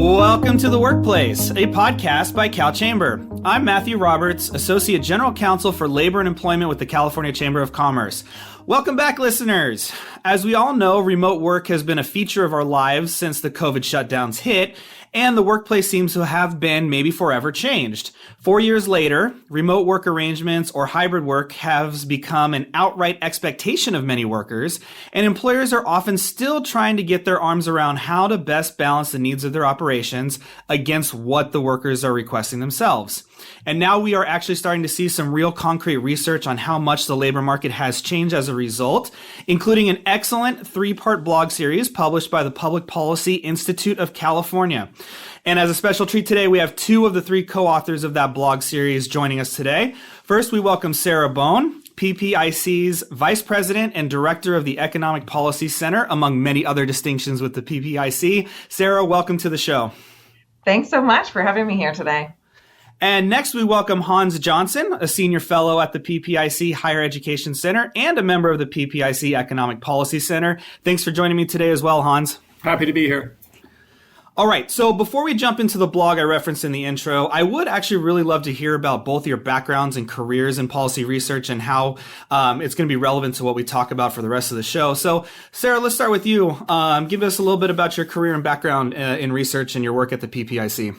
Welcome to The Workplace, a podcast by CalChamber. I'm Matthew Roberts, Associate General Counsel for Labor and Employment with the California Chamber of Commerce. Welcome back, listeners. As we all know, remote work has been a feature of our lives since the COVID shutdowns hit, and the workplace seems to have been maybe forever changed. 4 years later, remote work arrangements or hybrid work has become an outright expectation of many workers, and employers are often still trying to get their arms around how to best balance the needs of their operations against what the workers are requesting themselves. And now we are actually starting to see some real concrete research on how much the labor market has changed as a result, including an excellent 3-part blog series published by the Public Policy Institute of California. And as a special treat today, we have 2 of the 3 co-authors of that blog series joining us today. First, we welcome Sarah Bohn, PPIC's Vice President and Director of the Economic Policy Center, among many other distinctions with the PPIC. Sarah, welcome to the show. Thanks so much for having me here today. And next, we welcome Hans Johnson, a senior fellow at the PPIC Higher Education Center and a member of the PPIC Economic Policy Center. Thanks for joining me today as well, Hans. Happy to be here. All right, so before we jump into the blog I referenced in the intro, I would actually really love to hear about both your backgrounds and careers in policy research and how it's going to be relevant to what we talk about for the rest of the show. So, Sarah, let's start with you. Give us a little bit about your career and background in research and your work at the PPIC.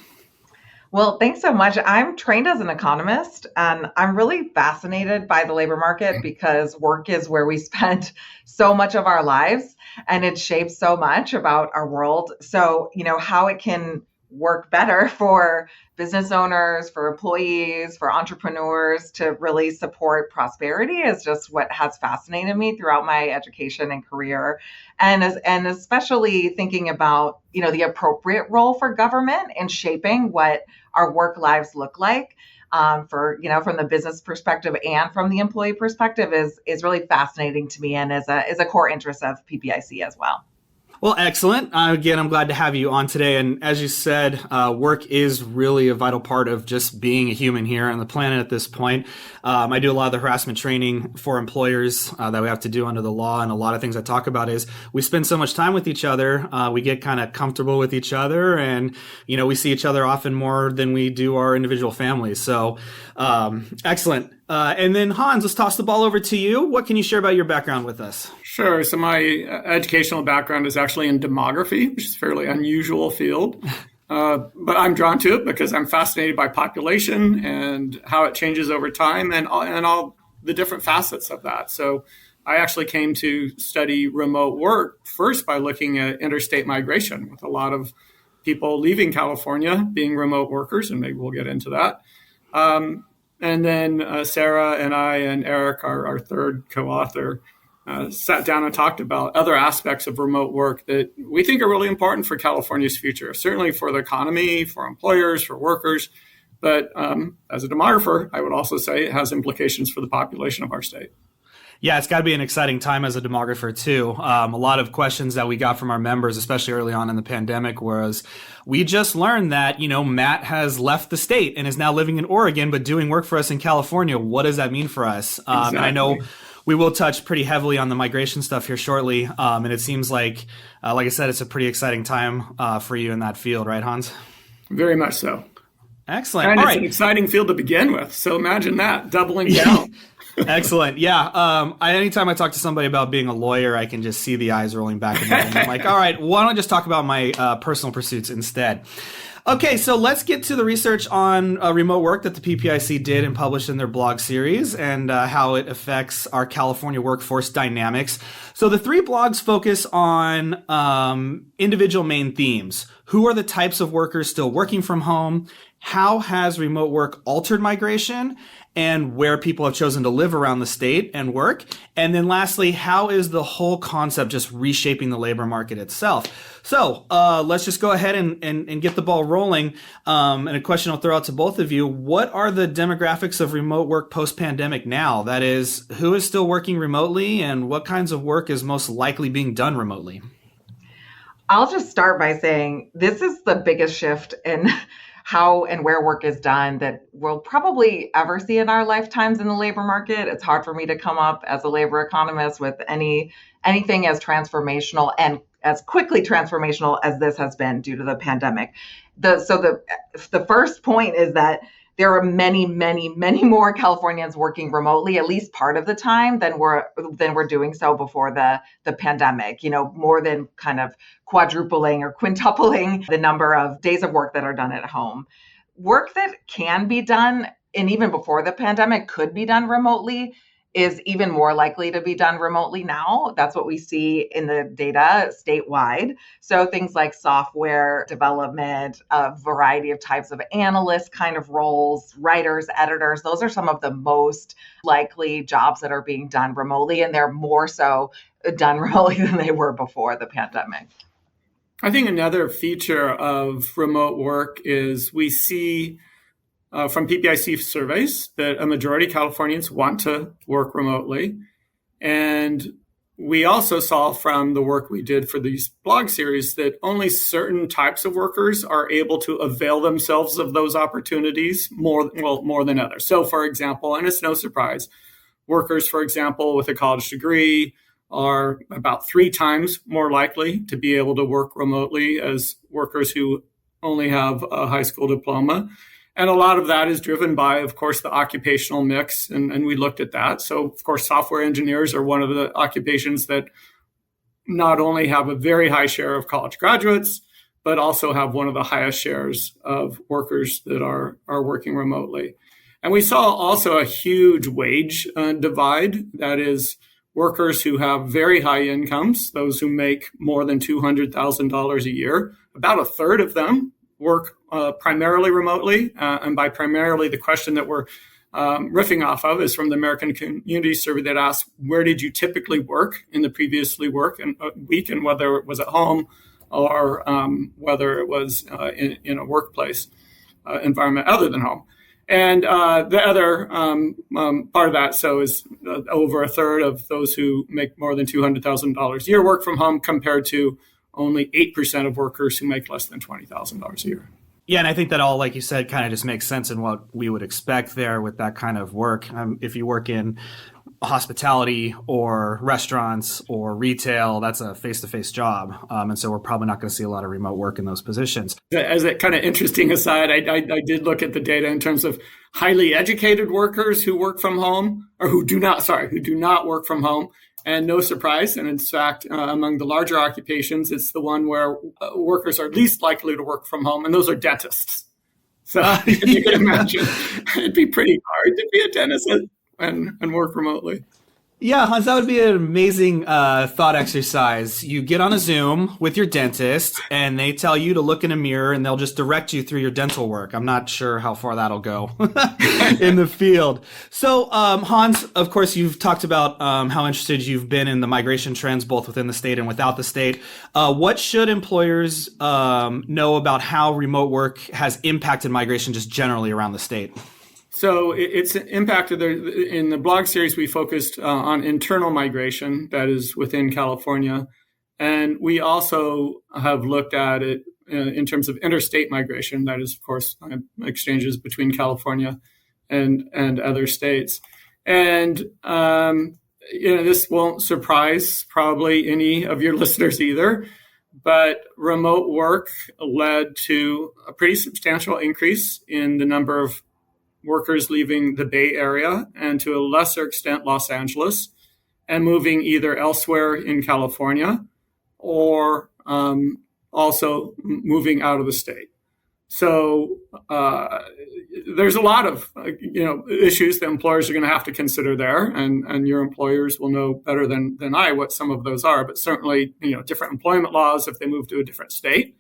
Well, thanks so much. I'm trained as an economist, and I'm really fascinated by the labor market because work is where we spend so much of our lives, and it shapes so much about our world. So, how it can work better for business owners, for employees, for entrepreneurs to really support prosperity is just what has fascinated me throughout my education and career. And especially thinking about, the appropriate role for government in shaping what our work lives look like from the business perspective and from the employee perspective is really fascinating to me and is a core interest of PPIC as well. Well, excellent. Again, I'm glad to have you on today. And as you said, work is really a vital part of just being a human here on the planet at this point. I do a lot of the harassment training for employers that we have to do under the law. And a lot of things I talk about is we spend so much time with each other. We get kind of comfortable with each other and, we see each other often more than we do our individual families. So excellent. And then Hans, let's toss the ball over to you. What can you share about your background with us? Sure. So my educational background is actually in demography, which is a fairly unusual field. But I'm drawn to it because I'm fascinated by population and how it changes over time and all the different facets of that. So I actually came to study remote work first by looking at interstate migration with a lot of people leaving California being remote workers, and maybe we'll get into that. And then Sarah and I and Eric, our third co-author, sat down and talked about other aspects of remote work that we think are really important for California's future, certainly for the economy, for employers, for workers. But as a demographer, I would also say it has implications for the population of our state. Yeah, it's got to be an exciting time as a demographer, too. A lot of questions that we got from our members, especially early on in the pandemic, was we just learned that, Matt has left the state and is now living in Oregon, but doing work for us in California. What does that mean for us? Exactly. And I know we will touch pretty heavily on the migration stuff here shortly. And it seems like I said, it's a pretty exciting time for you in that field, right, Hans? Very much so. Excellent. And All it's right. an exciting field to begin with. So imagine that, doubling down. Excellent. Yeah. Anytime I talk to somebody about being a lawyer, I can just see the eyes rolling back in my head. I'm like, all right, why don't I just talk about my personal pursuits instead? Okay, so let's get to the research on remote work that the PPIC did and published in their blog series and how it affects our California workforce dynamics. So the 3 blogs focus on individual main themes. Who are the types of workers still working from home? How has remote work altered migration? And where people have chosen to live around the state and work. And then lastly, how is the whole concept just reshaping the labor market itself? So let's just go ahead and get the ball rolling. And a question I'll throw out to both of you. What are the demographics of remote work post-pandemic now? That is, who is still working remotely and what kinds of work is most likely being done remotely? I'll just start by saying this is the biggest shift in how and where work is done that we'll probably ever see in our lifetimes in the labor market. It's hard for me to come up as a labor economist with anything as transformational and as quickly transformational as this has been due to the pandemic. The first point is that there are many, many, many more Californians working remotely, at least part of the time, than we're doing so before the pandemic. More than kind of quadrupling or quintupling the number of days of work that are done at home. Work that can be done, and even before the pandemic could be done remotely, is even more likely to be done remotely now. That's what we see in the data statewide. So things like software development, a variety of types of analyst kind of roles, writers, editors, those are some of the most likely jobs that are being done remotely, and they're more so done remotely than they were before the pandemic. I think another feature of remote work is we see from PPIC surveys that a majority of Californians want to work remotely. And we also saw from the work we did for these blog series that only certain types of workers are able to avail themselves of those opportunities more than others. So, for example, and it's no surprise, workers, for example, with a college degree are about 3 times more likely to be able to work remotely as workers who only have a high school diploma. And a lot of that is driven by, of course, the occupational mix. And we looked at that. So, of course, software engineers are one of the occupations that not only have a very high share of college graduates, but also have one of the highest shares of workers that are working remotely. And we saw also a huge wage divide. That is, workers who have very high incomes, those who make more than $200,000 a year, about a third of them work primarily remotely. And by primarily, the question that we're riffing off of is from the American Community Survey that asks, where did you typically work in the previously week, and whether it was at home or whether it was in a workplace environment other than home. And the other part of that, so is over a third of those who make more than $200,000 a year work from home, compared to only 8% of workers who make less than $20,000 a year. Yeah, and I think that all, like you said, kind of just makes sense in what we would expect there with that kind of work. If you work in hospitality or restaurants or retail, that's a face-to-face job. And so we're probably not going to see a lot of remote work in those positions. As a kind of interesting aside, I did look at the data in terms of highly educated workers who work from home, or who do not work from home. And no surprise, and in fact, among the larger occupations, it's the one where workers are least likely to work from home, and those are dentists. So you can imagine it'd be pretty hard to be a dentist and work remotely. Yeah, Hans, that would be an amazing thought exercise. You get on a Zoom with your dentist, and they tell you to look in a mirror, and they'll just direct you through your dental work. I'm not sure how far that'll go in the field. So, Hans, of course, you've talked about how interested you've been in the migration trends, both within the state and without the state. What should employers know about how remote work has impacted migration just generally around the state? So it's impacted in the blog series. We focused on internal migration, that is within California. And we also have looked at it in terms of interstate migration, that is, of course, exchanges between California and other states. And, this won't surprise probably any of your listeners either, but remote work led to a pretty substantial increase in the number of workers leaving the Bay Area, and to a lesser extent, Los Angeles, and moving either elsewhere in California or also moving out of the state. So there's a lot of issues that employers are going to have to consider there, and your employers will know better than I what some of those are. But certainly, different employment laws if they move to a different state,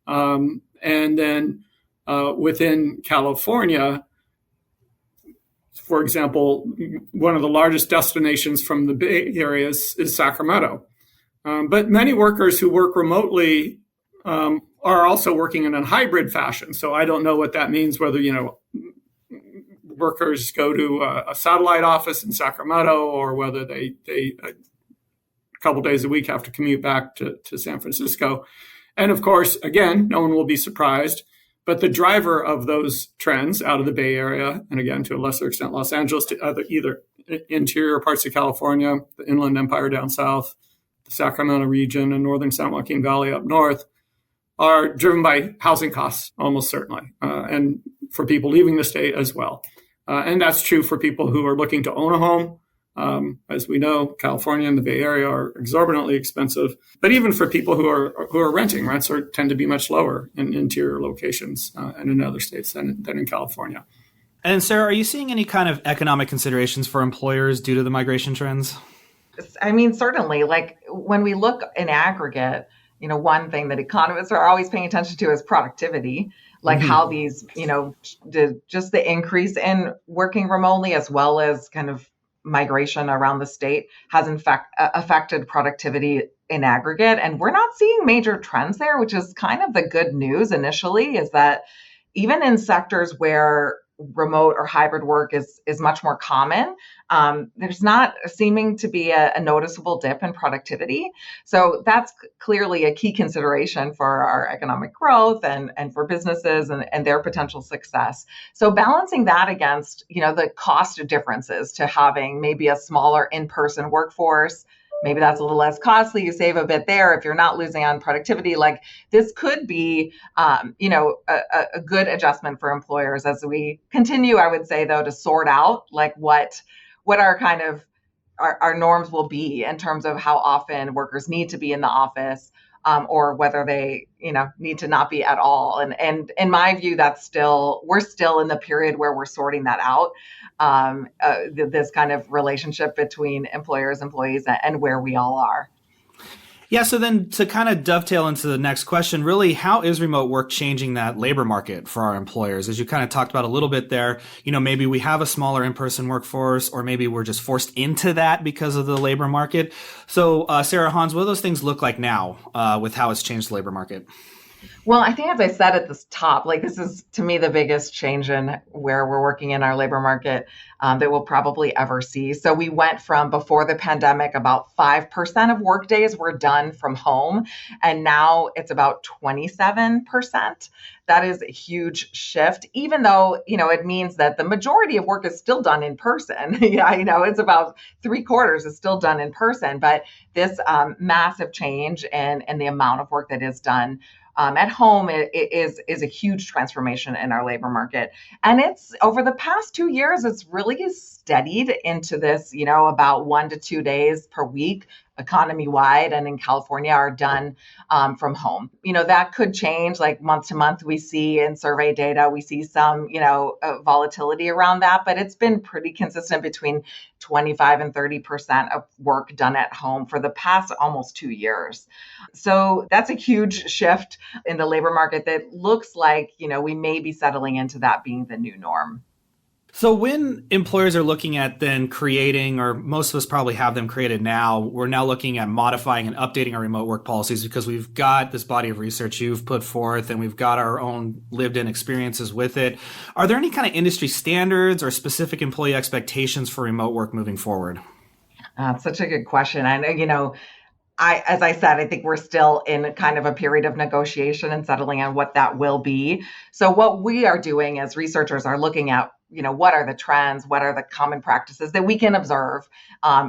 and then within California. For example, one of the largest destinations from the Bay Area is Sacramento. But many workers who work remotely are also working in a hybrid fashion. So I don't know what that means, whether, workers go to a satellite office in Sacramento, or whether they a couple days a week have to commute back to San Francisco. And of course, again, no one will be surprised. But the driver of those trends out of the Bay Area, and again, to a lesser extent, Los Angeles, to either interior parts of California, the Inland Empire down south, the Sacramento region, and northern San Joaquin Valley up north, are driven by housing costs, almost certainly, and for people leaving the state as well. And that's true for people who are looking to own a home. As we know, California and the Bay Area are exorbitantly expensive. But even for people who are renting, rents tend to be much lower in interior locations and in other states than in California. And Sarah, are you seeing any kind of economic considerations for employers due to the migration trends? I memean, certainly, like when we look in aggregate, one thing that economists are always paying attention to is productivity, like how these, just the increase in working remotely as well as kind of migration around the state has in fact affected productivity in aggregate. And we're not seeing major trends there, which is kind of the good news initially, is that even in sectors where remote or hybrid work is much more common, there's not seeming to be a noticeable dip in productivity. So that's clearly a key consideration for our economic growth and for businesses and their potential success. So balancing that against, the cost differences to having maybe a smaller in-person workforce, maybe that's a little less costly. You save a bit there if you're not losing on productivity. Like this could be, a good adjustment for employers as we continue, I would say, though, to sort out like what our kind of our norms will be in terms of how often workers need to be in the office, or whether they, need to not be at all. And in my view, we're still in the period where we're sorting that out. This kind of relationship between employers, employees, and where we all are. Yeah, so then to kind of dovetail into the next question, really, how is remote work changing that labor market for our employers? As you kind of talked about a little bit there, maybe we have a smaller in-person workforce, or maybe we're just forced into that because of the labor market. So Sarah, Hans, what do those things look like now with how it's changed the labor market? Well, I think as I said at the top, like this is to me the biggest change in where we're working in our labor market that we'll probably ever see. So we went from before the pandemic, about 5% of work days were done from home, and now it's about 27%. That is a huge shift, even though, it means that the majority of work is still done in person. It's about 3/4 is still done in person, but this massive change in the amount of work that is done at home is a huge transformation in our labor market. And it's over the past 2 years, it's really steadied into this, about 1 to 2 days per week economy-wide and in California are done from home. That could change like month to month. We see in survey data, we see some, volatility around that, but it's been pretty consistent between 25 and 30% of work done at home for the past almost 2 years. So that's a huge shift in the labor market that looks like, we may be settling into that being the new norm. So when employers are looking at then creating, or most of us probably have them created now, we're now looking at modifying and updating our remote work policies because we've got this body of research you've put forth and we've got our own lived in experiences with it. Are there any kind of industry standards or specific employee expectations for remote work moving forward? That's such a good question. I know, as I said, I think we're still in kind of a period of negotiation and settling on what that will be. So what we are doing as researchers are looking at, what are the trends, what are the common practices that we can observe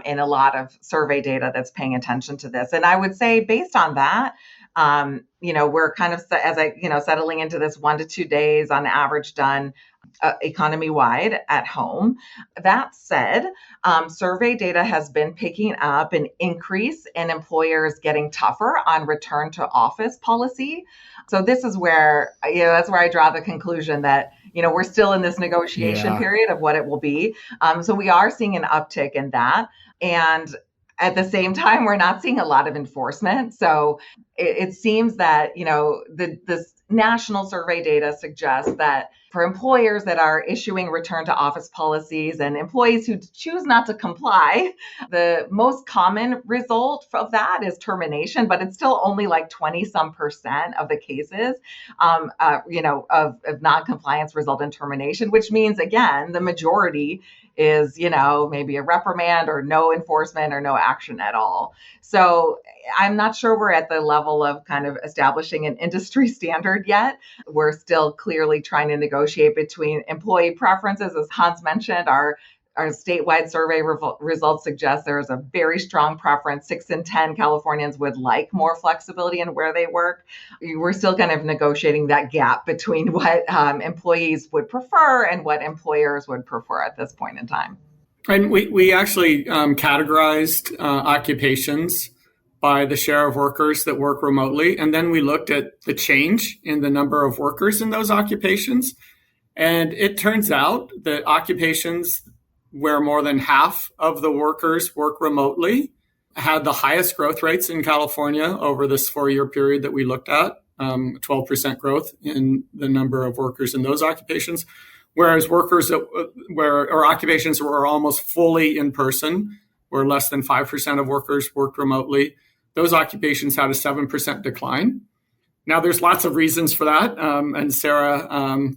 in a lot of survey data that's paying attention to this. And I would say based on that, we're kind of, settling into this 1 to 2 days on average done economy-wide at home. That said, survey data has been picking up an increase in employers getting tougher on return to office policy. So this is where, that's where I draw the conclusion that, we're still in this negotiation period of what it will be. So we are seeing an uptick in that. And at the same time, we're not seeing a lot of enforcement. So it seems that, this national survey data suggests that for employers that are issuing return to office policies and employees who choose not to comply, the most common result of that is termination, but it's still only like 20% of the cases, of non-compliance result in termination, which means, again, the majority is, maybe a reprimand or no enforcement or no action at all. So I'm not sure we're at the level of kind of establishing an industry standard yet. We're still clearly trying to negotiate between employee preferences. As Hans mentioned, our statewide survey results suggest there is a very strong preference. 6 in 10 Californians would like more flexibility in where they work. We're still kind of negotiating that gap between what employees would prefer and what employers would prefer at this point in time. And we actually categorized occupations by the share of workers that work remotely. And then we looked at the change in the number of workers in those occupations. And it turns out that occupations where more than half of the workers work remotely had the highest growth rates in California over this 4-year period that we looked at, 12% growth in the number of workers in those occupations. Whereas occupations were almost fully in person, where less than 5% of workers worked remotely, those occupations had a 7% decline. Now, there's lots of reasons for that, and Sarah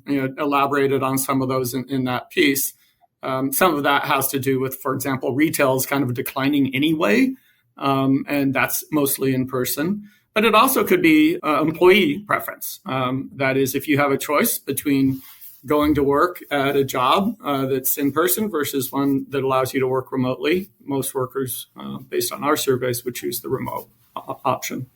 elaborated on some of those in that piece. Some of that has to do with, for example, retail is kind of declining anyway, and that's mostly in person. But it also could be employee preference. That is, if you have a choice between going to work at a job that's in person versus one that allows you to work remotely, most workers, based on our surveys, would choose the remote option.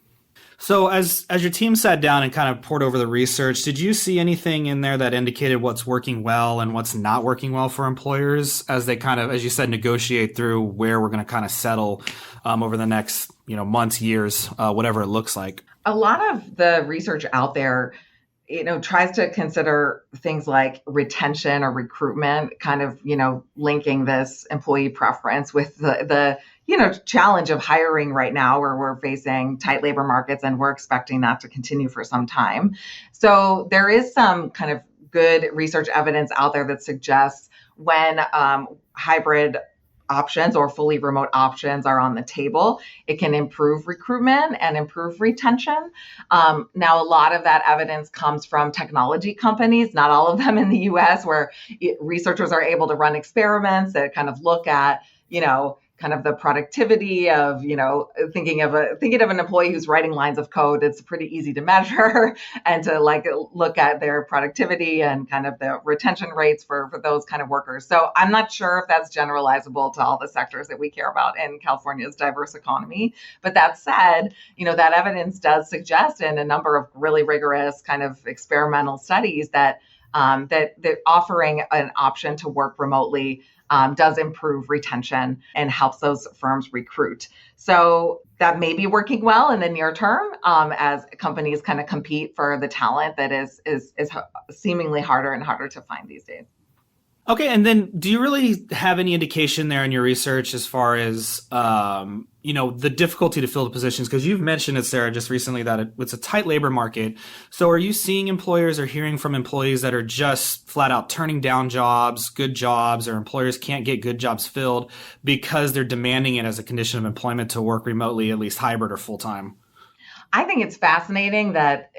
So as your team sat down and kind of poured over the research, did you see anything in there that indicated what's working well and what's not working well for employers as they kind of, as you said, negotiate through where we're going to kind of settle over the next, months, years, whatever it looks like? A lot of the research out there, tries to consider things like retention or recruitment, kind of, linking this employee preference with the challenge of hiring right now, where we're facing tight labor markets and we're expecting that to continue for some time. So there is some kind of good research evidence out there that suggests when hybrid options or fully remote options are on the table, it can improve recruitment and improve retention. Now, a lot of that evidence comes from technology companies, not all of them in the US, where researchers are able to run experiments that kind of look at, kind of the productivity of, thinking of an employee who's writing lines of code. It's pretty easy to measure and to look at their productivity and kind of the retention rates for those kind of workers. So I'm not sure if that's generalizable to all the sectors that we care about in California's diverse economy. But that said, that evidence does suggest in a number of really rigorous kind of experimental studies that that offering an option to work remotely does improve retention and helps those firms recruit. So that may be working well in the near term as companies kind of compete for the talent that is seemingly harder and harder to find these days. Okay, and then do you really have any indication there in your research as far as, the difficulty to fill the positions? Because you've mentioned it, Sarah, just recently that it's a tight labor market. So are you seeing employers or hearing from employees that are just flat out turning down jobs, good jobs, or employers can't get good jobs filled because they're demanding it as a condition of employment to work remotely, at least hybrid or full-time? I think it's fascinating that,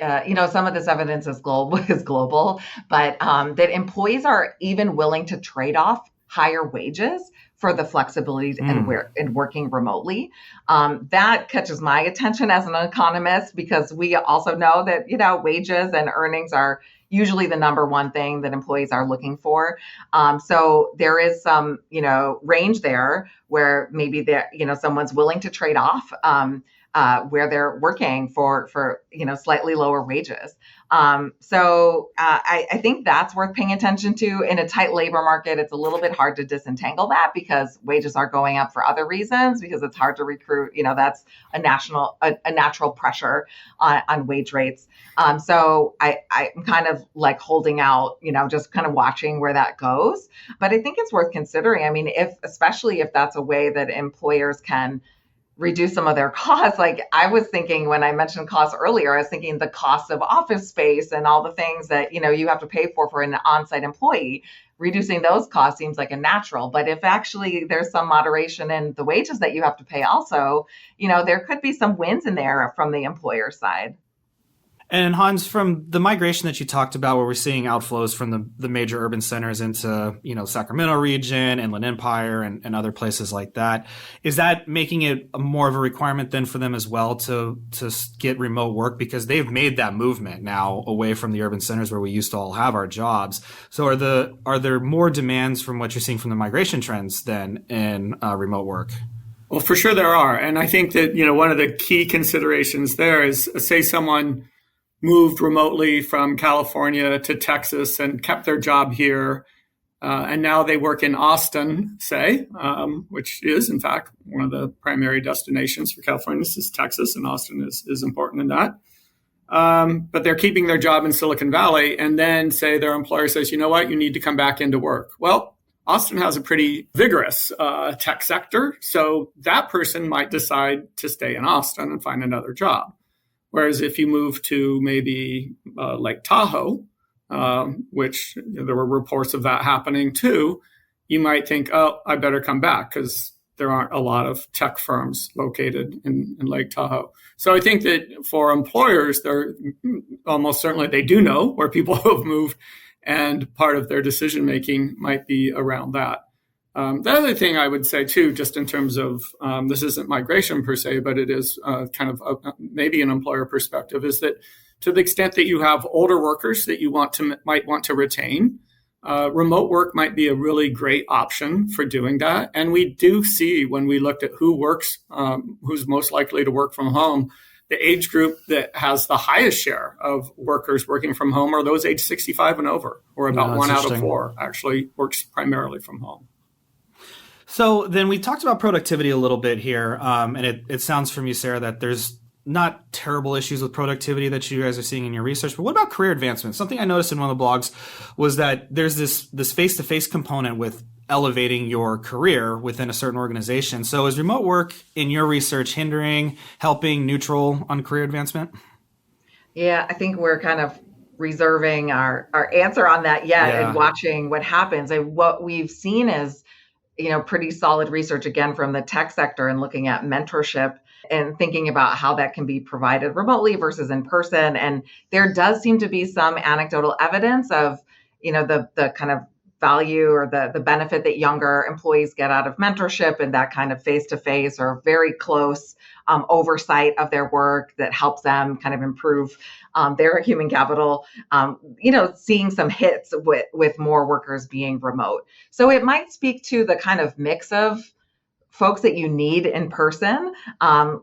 some of this evidence is global, but that employees are even willing to trade off higher wages for the flexibility and working remotely. That catches my attention as an economist, because we also know that, wages and earnings are usually the number one thing that employees are looking for. So there is some, range there where maybe someone's willing to trade off where they're working for slightly lower wages. So I think that's worth paying attention to. In a tight labor market, it's a little bit hard to disentangle that because wages are going up for other reasons, because it's hard to recruit. That's a natural pressure on wage rates. So I'm kind of like holding out, just kind of watching where that goes. But I think it's worth considering. I mean, especially if that's a way that employers can reduce some of their costs. Like I was thinking when I mentioned costs earlier, I was thinking the cost of office space and all the things that, you have to pay for an on-site employee. Reducing those costs seems like a natural. But if actually there's some moderation in the wages that you have to pay also, there could be some wins in there from the employer side. And Hans, from the migration that you talked about, where we're seeing outflows from the major urban centers into, Sacramento region, Inland Empire, and other places like that, is that making it more of a requirement then for them as well to get remote work, because they've made that movement now away from the urban centers where we used to all have our jobs? So are there more demands from what you're seeing from the migration trends then in remote work? Well, for sure there are. And I think that, one of the key considerations there is, say someone moved remotely from California to Texas and kept their job here. And now they work in Austin, say, which is, in fact, one of the primary destinations for Californians is Texas, and Austin is important in that. But they're keeping their job in Silicon Valley, and then say their employer says, you know what, you need to come back into work. Well, Austin has a pretty vigorous tech sector, so that person might decide to stay in Austin and find another job. Whereas if you move to maybe Lake Tahoe, which there were reports of that happening too, you might think, oh, I better come back because there aren't a lot of tech firms located in Lake Tahoe. So I think that for employers, they're almost certainly they do know where people have moved, and part of their decision making might be around that. The other thing I would say, too, just in terms of this isn't migration per se, but it is kind of maybe an employer perspective, is that to the extent that you have older workers that you might want to retain, remote work might be a really great option for doing that. And we do see, when we looked at who works, who's most likely to work from home, the age group that has the highest share of workers working from home are those age 65 and over, or about 1 out of 4 actually works primarily from home. So then we talked about productivity a little bit here, and it sounds from you, Sarah, that there's not terrible issues with productivity that you guys are seeing in your research. But what about career advancement? Something I noticed in one of the blogs was that there's this face-to-face component with elevating your career within a certain organization. So is remote work in your research hindering, helping, neutral on career advancement? Yeah, I think we're kind of reserving our answer on that yet and watching what happens. And what we've seen is pretty solid research, again, from the tech sector, and looking at mentorship and thinking about how that can be provided remotely versus in person. And there does seem to be some anecdotal evidence of, the kind of value or the benefit that younger employees get out of mentorship and that kind of face-to-face or very close oversight of their work that helps them kind of improve their human capital, seeing some hits with more workers being remote. So it might speak to the kind of mix of folks that you need in person.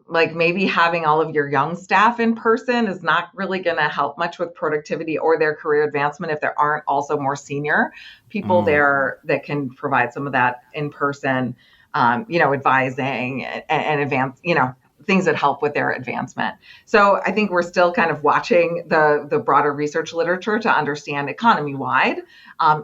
Like maybe having all of your young staff in person is not really going to help much with productivity or their career advancement if there aren't also more senior people there that can provide some of that in person, advising and advance, things that help with their advancement. So I think we're still kind of watching the broader research literature to understand economy-wide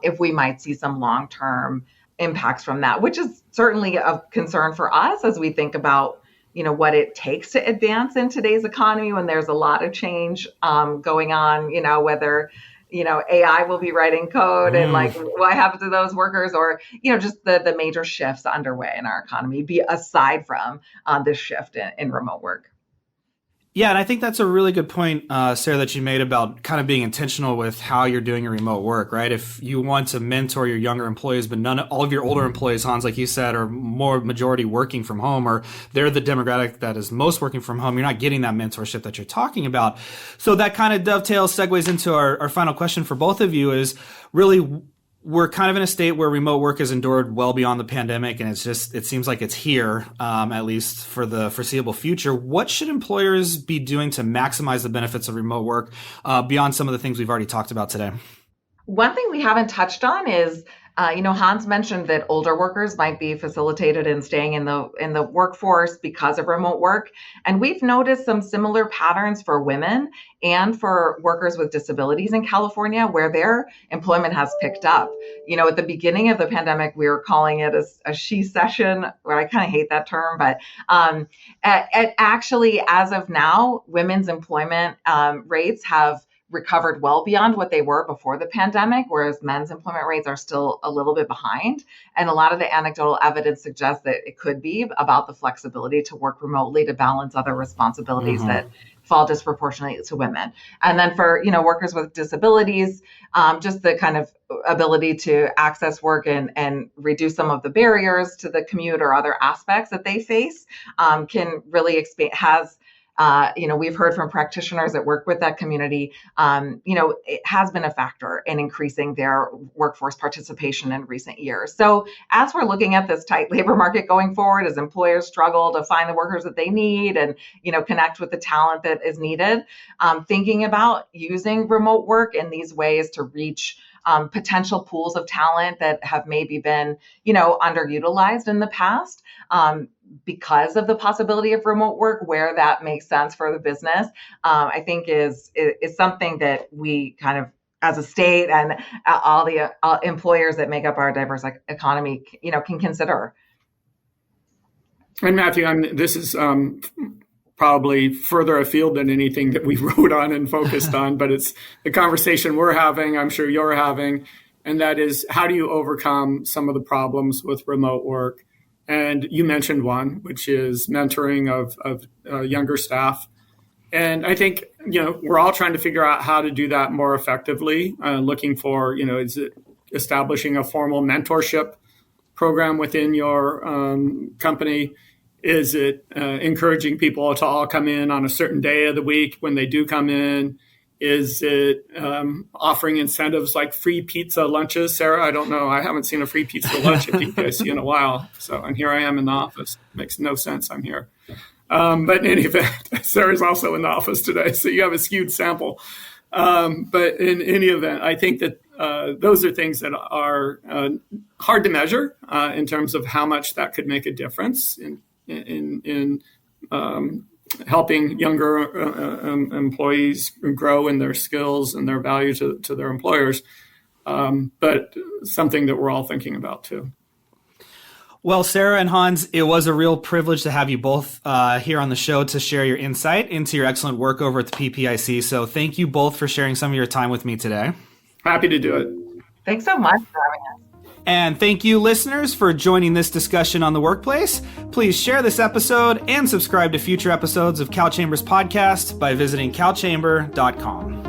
if we might see some long-term impacts from that, which is certainly of concern for us as we think about, what it takes to advance in today's economy when there's a lot of change going on, whether, AI will be writing code and like what happens to those workers, or, just the major shifts underway in our economy, aside from this shift in remote work. Yeah, and I think that's a really good point, Sarah, that you made about kind of being intentional with how you're doing your remote work, right? If you want to mentor your younger employees, but all of your older employees, Hans, like you said, are more majority working from home, or they're the demographic that is most working from home, you're not getting that mentorship that you're talking about. So that kind of segues into our final question for both of you is really, we're kind of in a state where remote work has endured well beyond the pandemic, and it seems like it's here, at least for the foreseeable future. What should employers be doing to maximize the benefits of remote work beyond some of the things we've already talked about today? One thing we haven't touched on is, Hans mentioned that older workers might be facilitated in staying in the workforce because of remote work. And we've noticed some similar patterns for women and for workers with disabilities in California, where their employment has picked up. At the beginning of the pandemic, we were calling it a she session, where I kind of hate that term, but actually, as of now, women's employment rates have recovered well beyond what they were before the pandemic, whereas men's employment rates are still a little bit behind. And a lot of the anecdotal evidence suggests that it could be about the flexibility to work remotely to balance other responsibilities that fall disproportionately to women. And then for, workers with disabilities, just the kind of ability to access work and reduce some of the barriers to the commute or other aspects that they face can really expand, we've heard from practitioners that work with that community, it has been a factor in increasing their workforce participation in recent years. So as we're looking at this tight labor market going forward, as employers struggle to find the workers that they need and, connect with the talent that is needed, thinking about using remote work in these ways to reach potential pools of talent that have maybe been, underutilized in the past, because of the possibility of remote work, where that makes sense for the business, I think is something that we kind of, as a state and all the employers that make up our diverse economy, can consider. And Matthew, this is probably further afield than anything that we wrote on and focused on, but it's the conversation we're having, I'm sure you're having, and that is, how do you overcome some of the problems with remote work? And you mentioned one, which is mentoring of younger staff. And I think, we're all trying to figure out how to do that more effectively, looking for, is it establishing a formal mentorship program within your company? Is it encouraging people to all come in on a certain day of the week when they do come in? Is it offering incentives like free pizza lunches? Sarah, I don't know. I haven't seen a free pizza lunch at PPIC in a while. And here I am in the office. Makes no sense. I'm here. But in any event, Sarah's also in the office today. So you have a skewed sample. But in any event, I think that those are things that are hard to measure in terms of how much that could make a difference in helping younger employees grow in their skills and their value to their employers, but something that we're all thinking about too. Well, Sarah and Hans, it was a real privilege to have you both here on the show to share your insight into your excellent work over at the PPIC. So thank you both for sharing some of your time with me today. Happy to do it. Thanks so much for having us. And thank you, listeners, for joining this discussion on the workplace. Please share this episode and subscribe to future episodes of CalChamber's podcast by visiting calchamber.com.